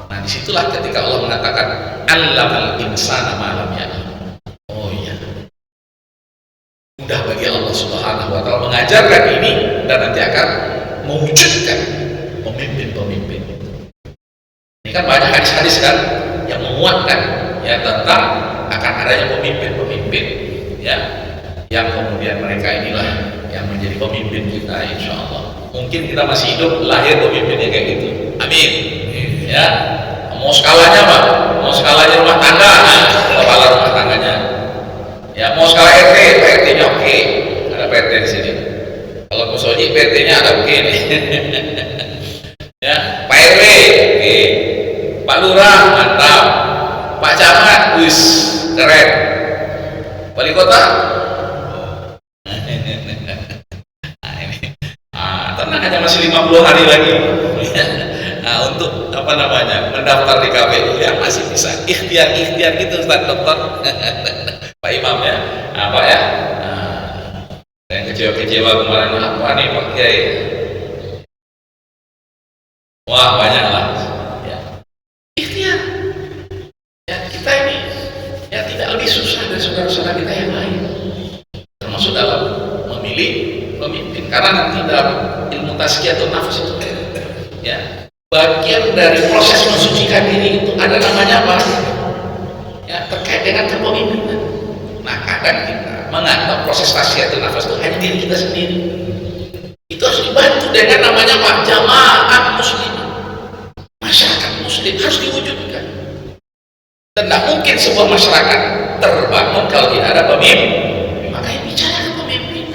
Nah disitulah ketika Allah mengatakan allamal insana ma lam ya'lam. Oh iya, mudah bagi Allah Subhanahu wa ta'ala mengajarkan ini dan nanti akan mewujudkan pemimpin-pemimpin. Ini kan banyak hadis-hadis kan yang menguatkan ya tentang akan adanya pemimpin-pemimpin ya yang kemudian mereka inilah yang menjadi pemimpin kita insya Allah. Mungkin kita masih hidup lahir pemimpinnya kayak gitu, amin ya. Mau skalanya Pak, mau skalanya rumah tangga, kepala rumah tangganya ya, mau skala RT, PRT nya oke, ada PRT di sini. Kalau Musoji PRT nya ada oke nih. Ya, Pak RW oke, Pak Lurah mantap, Pak Camat wis keren, wali kota tenang aja, masih 50 hari lagi. Nah, untuk apa namanya mendaftar di KPU ya masih bisa ikhtiar gitu Ustaz Dokter. Pak Imam ya, apa ya? Yang kecewa kemarin apa nih Pak Kiai? Wah banyak lah. Ya. Ikhtiar. Ya kita ini ya tidak lebih susah dari saudara-saudara kita yang lain. Termasuk dalam memilih pemimpin. Karena nanti dalam ilmu tazkiyatun nafs itu ya bagian dari proses mensucikan diri itu ada namanya apa? Ya terkait dengan kepemimpinan. Nah kadang kita menganggap proses tazkiyatun nafs itu hanya diri kita sendiri. Itu harus dibantu dengan namanya apa? Jamaah muslim. Masyarakat muslim harus diwujudkan. Dan tidak mungkin sebuah masyarakat terbangun kalau tidak ada pemimpin. Makanya bicara ke pemimpin.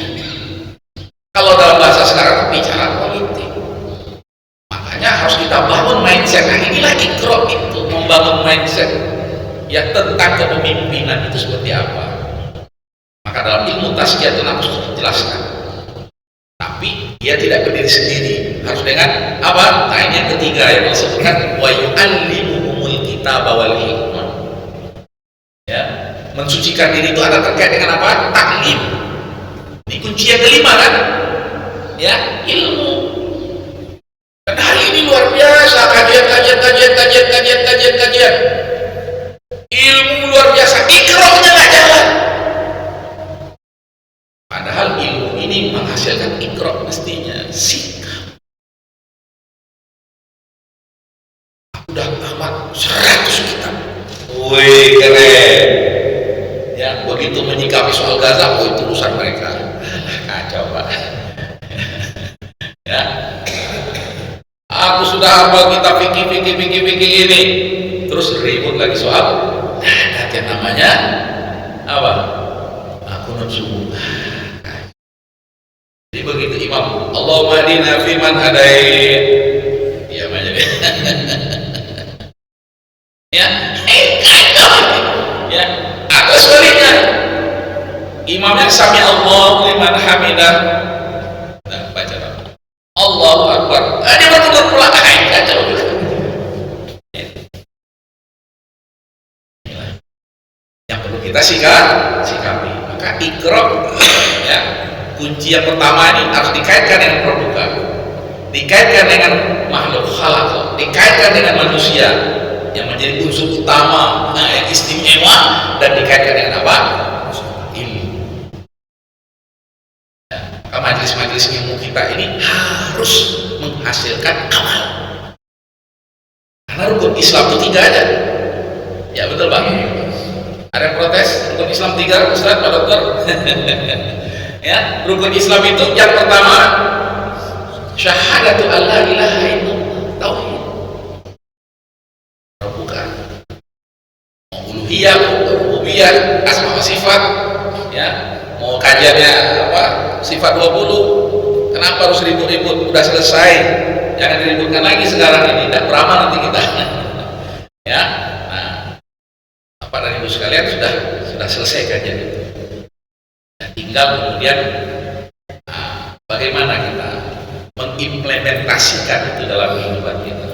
Kalau dalam bahasa sekarang bicara politik. Makanya harus kita bangun mindset. Nah inilah ikro itu, membangun mindset ya tentang kepemimpinan itu seperti apa. Maka dalam ilmu tazkiyatun nafs dijelaskan. Tapi dia tidak berdiri sendiri, harus dengan apa? Nah ini yang ketiga yang disebutkan wa yu'allimuhumul kitaba wal hikmah. Ya, mensucikan diri itu ada terkait dengan apa? Taklim. Ini kunci yang kelima kan? Ya, ilmu. Dan hari ini luar biasa kajian. Ilmu luar biasa, ikrohnya nggak jalan. Padahal ilmu ini menghasilkan ikroh mestinya sikap. Aku udah tamat 100 kitab. Wih keren. Ya begitu menyikapi soal Gaza, itu urusan mereka. Kacau Pak. Ya. Aku sudah hafal kitab fikih ini. Terus ribut lagi soal adat yang namanya apa? Aku subuh. Jadi begitu Imam, Allahumma hadina fi man hadait. Ya aja deh. Ya, kacau. Ya, atau sebaliknya. Imam yang sami Allahu liman hamidah. Nah, baca Allahu Akbar. Dia baru pula kacau. kita sikapi. Maka ikra ya, kunci yang pertama ini harus dikaitkan dengan pramuka, dikaitkan dengan makhluk khalaq, dikaitkan dengan manusia yang menjadi unsur utama yang istimewa, dan dikaitkan dengan apa? Ilmu. Ya, maka majelis-majelis ilmu kita ini harus menghasilkan amal. Karena rukun Islam itu 3 aja. Ya betul Bang. Ada yang protes rukun Islam 3, Ustaz, Pak Dokter? Ya, rukun Islam itu yang pertama syahadatu alla ilaha illallah, tauhid. Bukan uluhiyah, rububiyah, asma wa sifat. Ya, mau kajiannya apa? Sifat 20. Kenapa harus ribut-ribut? Udah selesai. Jangan diributkan lagi sekarang ini, tidak beramal nanti kita. Ya. Para ibu sekalian sudah selesai kajian itu. Ya, tinggal kemudian bagaimana kita mengimplementasikan itu dalam kehidupan kita.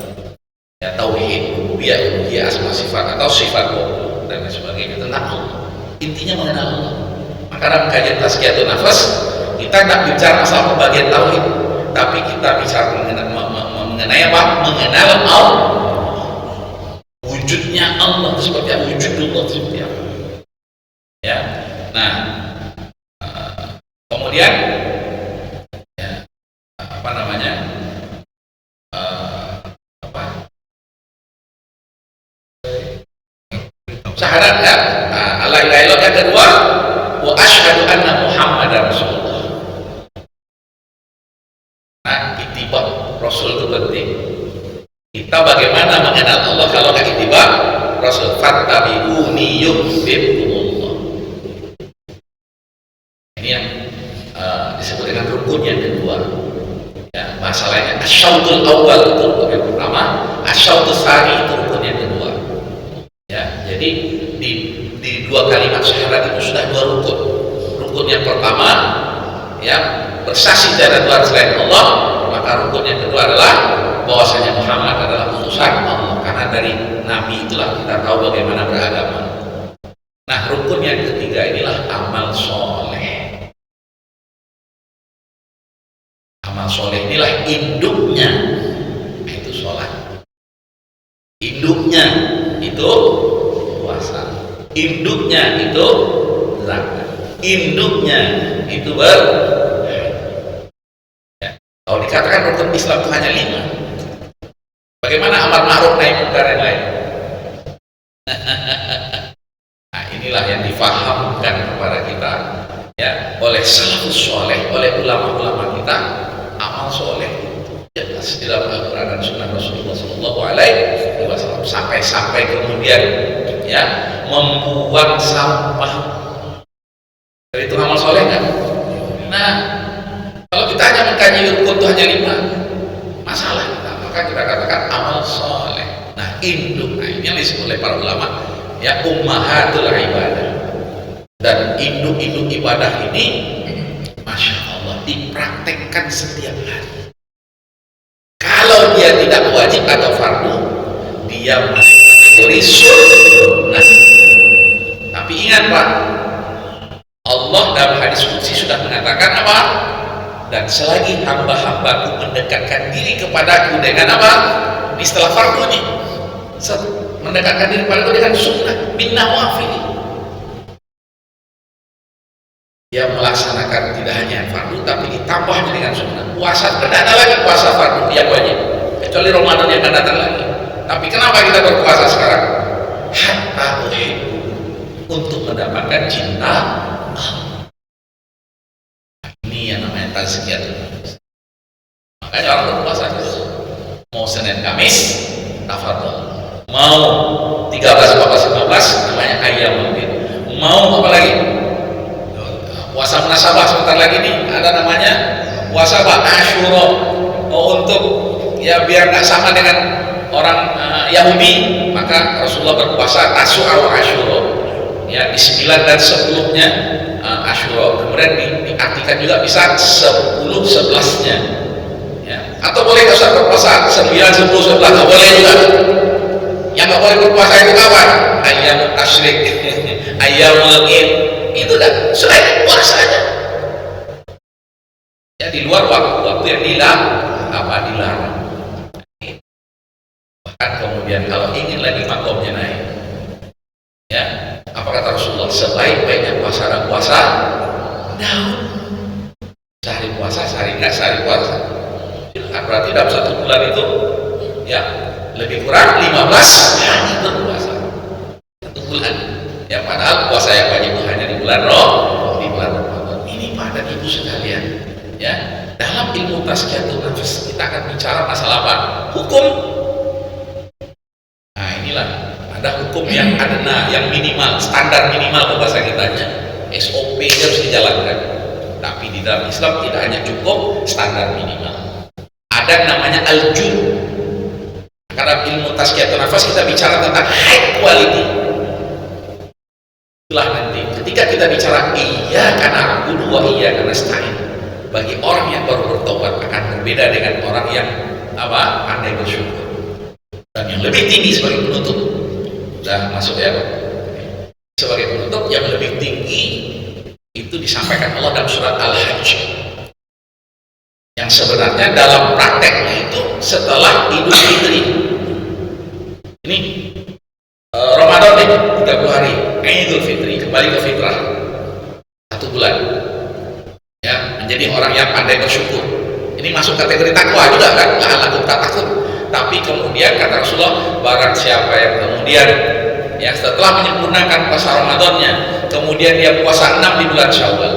Ya, tauhid, rububiyah, uluhiyah, asma sifat atau sifat dan lain sebagainya tentang Allah. Intinya mengenal Allah. Maka dalam kajian tazkiyatun nafas kita tidak bicara masalah pembagian tauhid, tapi kita bicara mengenai apa? Mengenal Allah. Wujudnya Allah seperti apa, wujudullah seperti apa. Ya, nah kemudian ya, apa namanya syahadat ya, la ilaha illallah. Yang kedua, wa asyhadu anna Muhammadar Rasulullah. Nah, ittiba Rasul itu penting. Kita bagaimana mengenal Allah kalau nggak ittiba Rasul? Fattabi'uni yuhibbukumullah. Ini yang disebut dengan rukun yang kedua. Ya, masalahnya asyautul awal itu rukun yang pertama, asyautul tsani itu rukun yang kedua. Ya, jadi di 2 kalimat syahadat itu sudah 2 rukun. Rukun yang pertama ya, bersaksi dari Tuhan selain Allah. Maka rukun yang kedua adalah bahwasanya Muhammad adalah utusan Allah, karena dari Nabi itulah kita tahu bagaimana beragama. Nah, rukun yang ketiga inilah amal soleh. Amal soleh inilah induknya itu sholat, induknya itu puasa, induknya itu zakat, induknya itu kalau dikatakan rukun Islam itu hanya 5. Bagaimana amar ma'ruf nahi munkar yang lain? Nah, inilah yang difahamkan kepada kita ya oleh salafus soleh, oleh ulama-ulama kita. Amal soleh jelas di dalam Al-Quran dan Sunnah Rasulullah SAW, sampai kemudian ya membuang sampah. Jadi itu amal soleh kan? Nah, kalau kita hanya mengkaji rukun itu hanya 5, masalah kita. Maka kita katakan amal soleh. Nah, induk, ini yang disebut oleh para ulama ya ummahatul ibadah. Dan induk-induk ibadah ini masya Allah dipraktekkan setiap hari. Kalau dia tidak wajib atau fardu, dia masih kategori sunnah. Tapi ingat Pak, Allah dalam hadis qudsi sudah mengatakan apa? Dan selagi hamba-hambaku mendekatkan diri kepadaku dengan apa? Ini setelah fardu nih, mendekatkan diri kepadaku dengan sunnah bin nawafil. Dia melaksanakan tidak hanya fardu, tapi ditambahnya dengan sunnah. Puasa, tidak ada lagi puasa fardu yang wajib, kecuali Ramadan yang akan datang lagi. Tapi kenapa kita berpuasa sekarang? Hatta uhibbu, untuk mendapatkan cinta Allah. Yang namanya tazkiyatun nafas. Makanya orang berpuasa terus. Mau Senin Kamis tafadhol. Mau 13, 14, 15 namanya ayyamul bid. Mau apa lagi? Puasa munasabah sebentar lagi nih ada namanya puasa Asyura. Oh, untuk ya biar nggak sama dengan orang Yahudi, maka Rasulullah berpuasa Tasyu'a wa Asyura. Ya, di 9 dan 10-nya Asyura. Kemudian diartikan juga bisa 10 11-nya. Ya. Atau boleh nggak usah berpuasa 9, 10, 11, nggak boleh juga. Yang nggak boleh berpuasa itu kapan? Ayyamut tasyrik. Ayyamul Id itu kan selain puasanya. Ya di luar waktu yang dilarang. Bahkan kemudian kalau ingin lagi makomnya naik, ya apa kata Rasulullah? Sebaik-baiknya puasa dan puasa daun. Sehari puasa, sehari nggak sehari puasa. Berarti dalam 1 bulan itu ya lebih kurang 15 hari berpuasa 1 bulan. Ya padahal puasa yang wajib itu hanya di bulan Ramadan. Ini pada ibu sekalian, ya dalam ilmu tazkiyatun nafs kita akan bicara masalah apa? Hukum. Nah inilah ada hukum yang adna, yang minimal, standar minimal bahasa kitanya, SOP harus dijalankan. Tapi di dalam Islam tidak hanya cukup standar minimal, ada yang namanya al-jur. Karena ilmu tazkiyatun nafas kita bicara tentang high quality. Itulah nanti ketika kita bicara iyyaka na'budu wa iyyaka nasta'in, bagi orang yang baru bertobat akan berbeda dengan orang yang pandai bersyukur. Dan yang lebih tinggi sebagai penutup, sudah masuk ya Pak? Sebagai penutup yang lebih tinggi itu disampaikan Allah dalam surat Al-Hajj, yang sebenarnya dalam prakteknya itu setelah Idul Fitri. Ini Ramadan nih 30 hari, Idul Fitri kembali ke fitrah 1 bulan, ya menjadi orang yang pandai bersyukur. Ini masuk kategori takwa juga kan, la'allakum tattaqun. Tapi kemudian kata Rasulullah, barang siapa yang kemudian ya setelah menyempurnakan puasa Ramadannya, kemudian dia puasa 6 di bulan Syawal,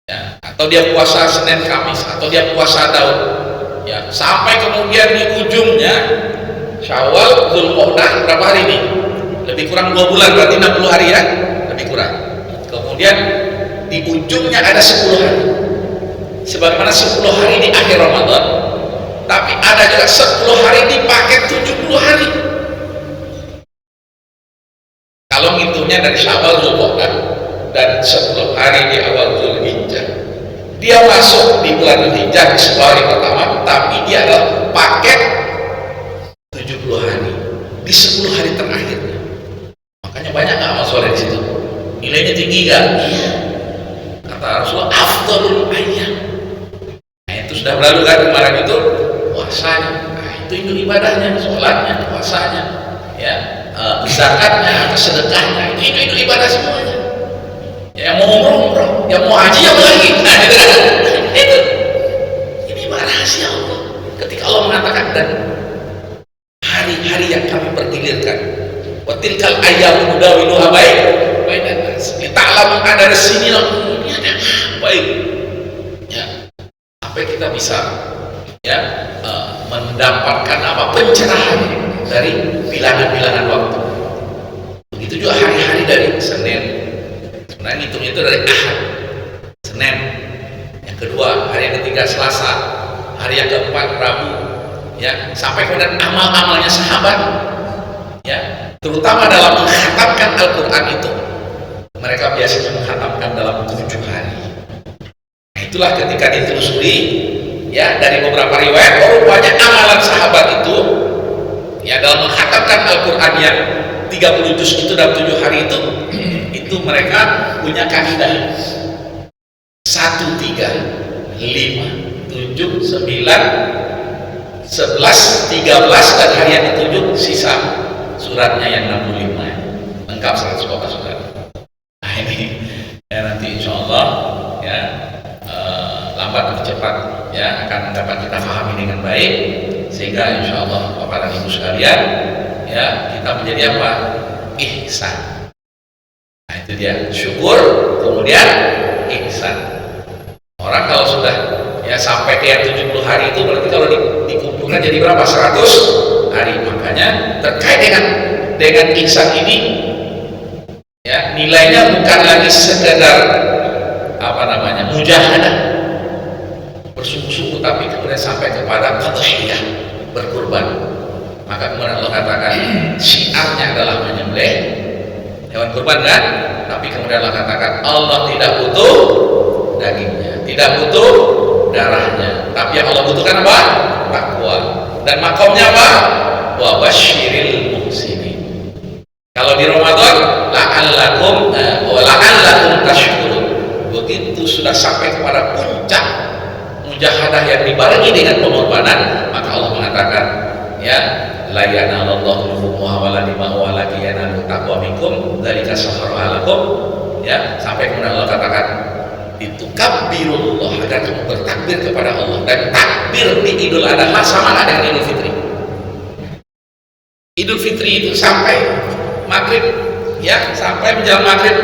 ya, atau dia puasa Senin Kamis, atau dia puasa Daud, ya sampai kemudian di ujungnya Syawal, Dzulqa'dah berapa hari ini? Lebih kurang 2 bulan, berarti 60 hari ya, lebih kurang. Kemudian di ujungnya ada 10 hari, sebagaimana 10 hari di akhir Ramadan, tapi ada juga 10 hari dipakai 70 hari. Kalau ngitungnya dari Syawal, Dzulqa'dah dan 10 hari di awal Dzulhijjah, dia masuk di bulan Dzulhijjah di 10 hari pertama, tapi dia adalah paket 70 hari di 10 hari terakhirnya. Makanya banyak nggak amal soleh di situ, nilainya tinggi nggak? Iya. Kata Rasulullah, afdhalul ayyam. Nah itu sudah berlalu kan kemarin itu puasanya. Nah itu ibadahnya, sholatnya, puasanya, ya zakatnya atau sedekahnya, itu ibadah semuanya. Ya, yang mau umroh, yang mau haji yang lagi. Nah itu kan itu. Ini rahasia Allah. Ketika Allah mengatakan, dan hari-hari yang kami pergilirkan, wa tilkal ayyamu nudawiluha bainan nas, lita'lamu ada sini ini ada apa ini? Ya, sampai kita bisa ya mendapatkan pencerahan dari bilangan-bilangan waktu. Begitu juga hari-hari dari Senin. Sebenarnya hitungnya itu dari Ahad, Senin, yang kedua, hari yang ketiga Selasa, hari yang keempat Rabu, ya sampai kemudian amal-amalnya sahabat, ya terutama dalam menghatamkan Al-Quran itu, mereka biasanya menghatamkan dalam 7 hari. Nah itulah ketika ditelusuri ya dari beberapa riwayat, rupanya amalan sahabat itu ya dalam menghatamkan Al-Quran yang 30 juz itu dalam 7 hari itu mereka punya kaidah 1, 3, 5, 7, 9, 11, 13 dan hari yang ke-7 sisa suratnya yang 65 lengkap 100 kopas surat. Nah ini ya nanti insya Allah ya lambat atau cepat ya akan dapat kita pahami dengan baik, sehingga insya Allah Bapak dan Ibu sekalian ya kita menjadi apa? Ihsan. Nah itu dia, syukur kemudian ihsan. Orang kalau sudah ya sampai ke 70 hari itu berarti kalau dikumpulkan jadi berapa? 100 hari. Makanya terkait dengan ihsan ini ya nilainya bukan lagi sekedar mujahadah bersungguh-sungguh, tapi kemudian sampai kepada tadhiyah, berkurban. Maka kemudian Allah katakan syiarnya adalah menyembelih hewan kurban kan, tapi kemudian Allah katakan Allah tidak butuh dagingnya, tidak butuh darahnya, tapi yang Allah butuhkan apa? Takwa. Dan makomnya apa? Wa basyiril muhsinin. Kalau di Ramadan ibadah yang dibarengi dengan pengorbanan, maka Allah mengatakan, ya, la yanallallahu luhumuha wala dima'uha walakin yanalu taqwa minkum dzalika sakhkharaha lakum, ya, sampai kemudian Allah katakan itu kabbirullah, agar kamu bertakbir kepada Allah. Dan takbir di Idul Adha sama dengan Idul Fitri. Idul Fitri itu sampai maghrib, ya, sampai menjelang maghrib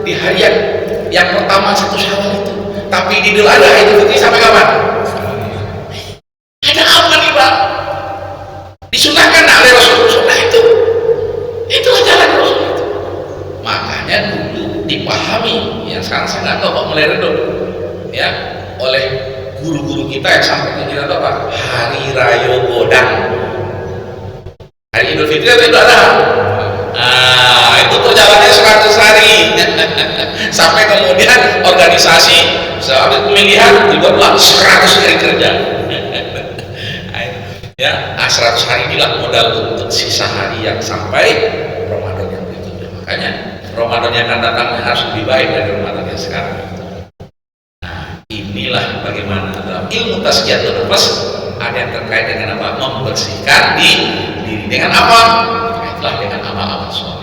di harian yang pertama 1 Syawal itu. Tapi di Idul Adha Idul Fitri sampai kapan? Ada apa nih Pak? Disunahkan oleh Rasulullah itulah jalan Rasul itu. Makanya dulu dipahami, yang sekarang saya nggak tahu kok meleredok, ya, oleh guru-guru kita yang sampai ke kita apa? Hari Raya Godang, hari Idul Fitri atau Idul Adha? Itu perjalanannya 100 hari sampai kemudian organisasi sehabis pemilihan dibuatlah 100 hari kerja. Ya, 100 hari inilah modal untuk sisa hari yang sampai Ramadan yang berikutnya. Makanya Ramadan yang akan datang harus lebih baik dari Ramadan yang sekarang. Nah, inilah bagaimana dalam ilmu tazkiyatun nafas ada yang terkait dengan apa? Membersihkan diri dengan apa? Itulah dengan amal-amal soleh.